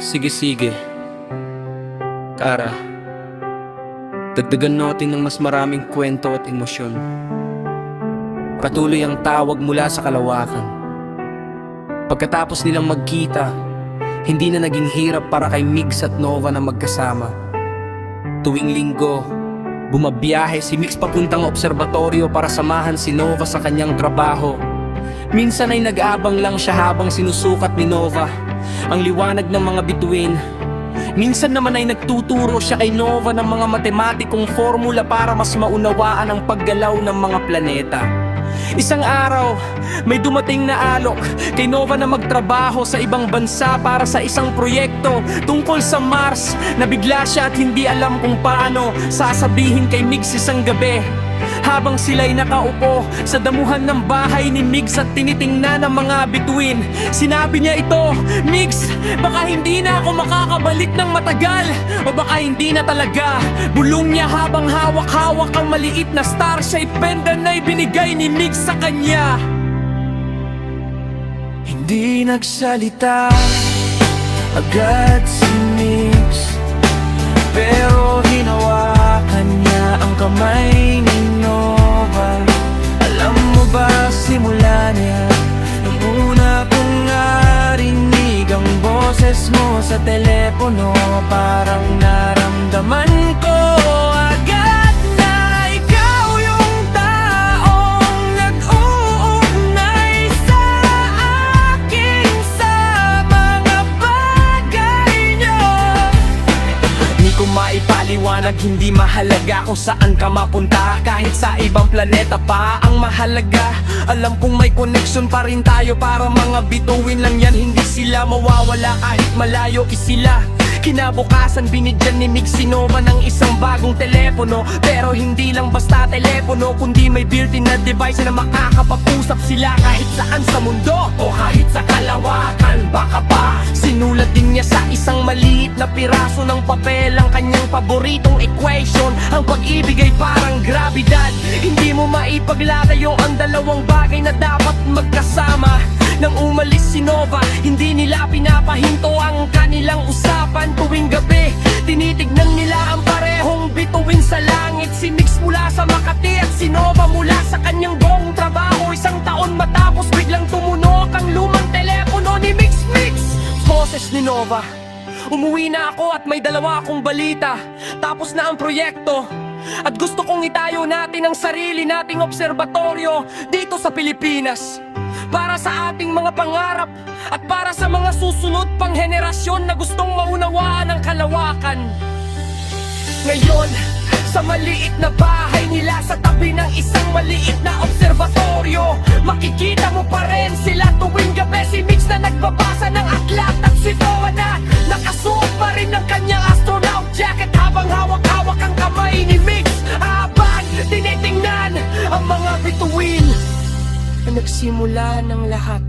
Sige, Kara, dagdagan natin ng mas maraming kwento at emosyon. Patuloy ang tawag mula sa kalawakan. Pagkatapos nilang magkita, hindi na naging hirap para kay Migs at Nova na magkasama. Tuwing linggo, bumabiyahe si Migs papuntang obserbatoryo para samahan si Nova sa kanyang trabaho. Minsan ay nag-aabang lang siya habang sinusukat ni Nova ang liwanag ng mga bituin. Minsan naman ay nagtuturo siya kay Nova ng mga matematikong formula para mas maunawaan ang paggalaw ng mga planeta. Isang araw, may dumating na alok kay Nova na magtrabaho sa ibang bansa para sa isang proyekto tungkol sa Mars. Nabigla siya at hindi alam kung paano sasabihin kay Migs isang gabi. Habang sila'y nakaupo sa damuhan ng bahay ni Migs at tinitingnan ang mga bituin, sinabi niya ito, "Migs, baka hindi na ako makakabalik ng matagal, o baka hindi na talaga." Bulong niya habang hawak-hawak ang maliit na star-shaped pendant na ibinigay ni Migs sa kanya. Hindi nagsalita agad si Migs, pero hinawakan niya ang kamay ni Nova. Alam mo ba, simula niya nung una kong narinig ang boses mo sa telepono, parang naramdaman ko agad na ikaw yung taong nag-uugnay sa akin sa mga bagay niyo. Di ko maipaliwanag, hindi mahalaga kung saan ka mapunta, kahit sa ibang planeta pa. Ang mahalaga, alam kong may connection pa rin tayo. Para mga bituin lang yan, hindi sila mawawala kahit malayo sila. Kinabukasan binigyan ni Migs si Nova ng isang bagong telepono. Pero hindi lang basta telepono, kundi may built-in na device na makakapag-usap sila kahit saan sa mundo o kahit sa kalawakan. Baka pa sinulat din niya sa isang maliit na piraso ng papel ang kanyang paboritong equation. Ang pag-ibig ay parang grabidad, hindi mo maipaglalayo ang dalawang bagay na dapat magkasama. Nang umalis si Nova, hindi nila pinapahinto ang kanilang usapan. Tuwing gabi, tinitignan nila ang parehong bituin sa langit. Si Migs mula sa Makati at si Nova mula sa kanyang buong trabaho. Isang taon matapos, biglang tumunog ang lumang telepono ni Migs. Boses ni Nova, "Umuwi na ako at may dalawa akong balita. Tapos na ang proyekto at gusto kong itayo natin ang sarili nating obserbatoryo dito sa Pilipinas, para sa ating mga pangarap at para sa mga susunod pang henerasyon na gustong maunawaan ang kalawakan." Ngayon, sa maliit na bahay nila sa tabi ng isang maliit na obserbatoryo, makikita mo pa rin sila tuwing gabi. Si Migs na nagbabasa ng aklat at si Nova na nakasuot pa rin ng kanyang astronaut jacket habang hawak-hawak ang kamay ni Migs. Habang tinitingnan ang mga bituin, nagsimula ng lahat.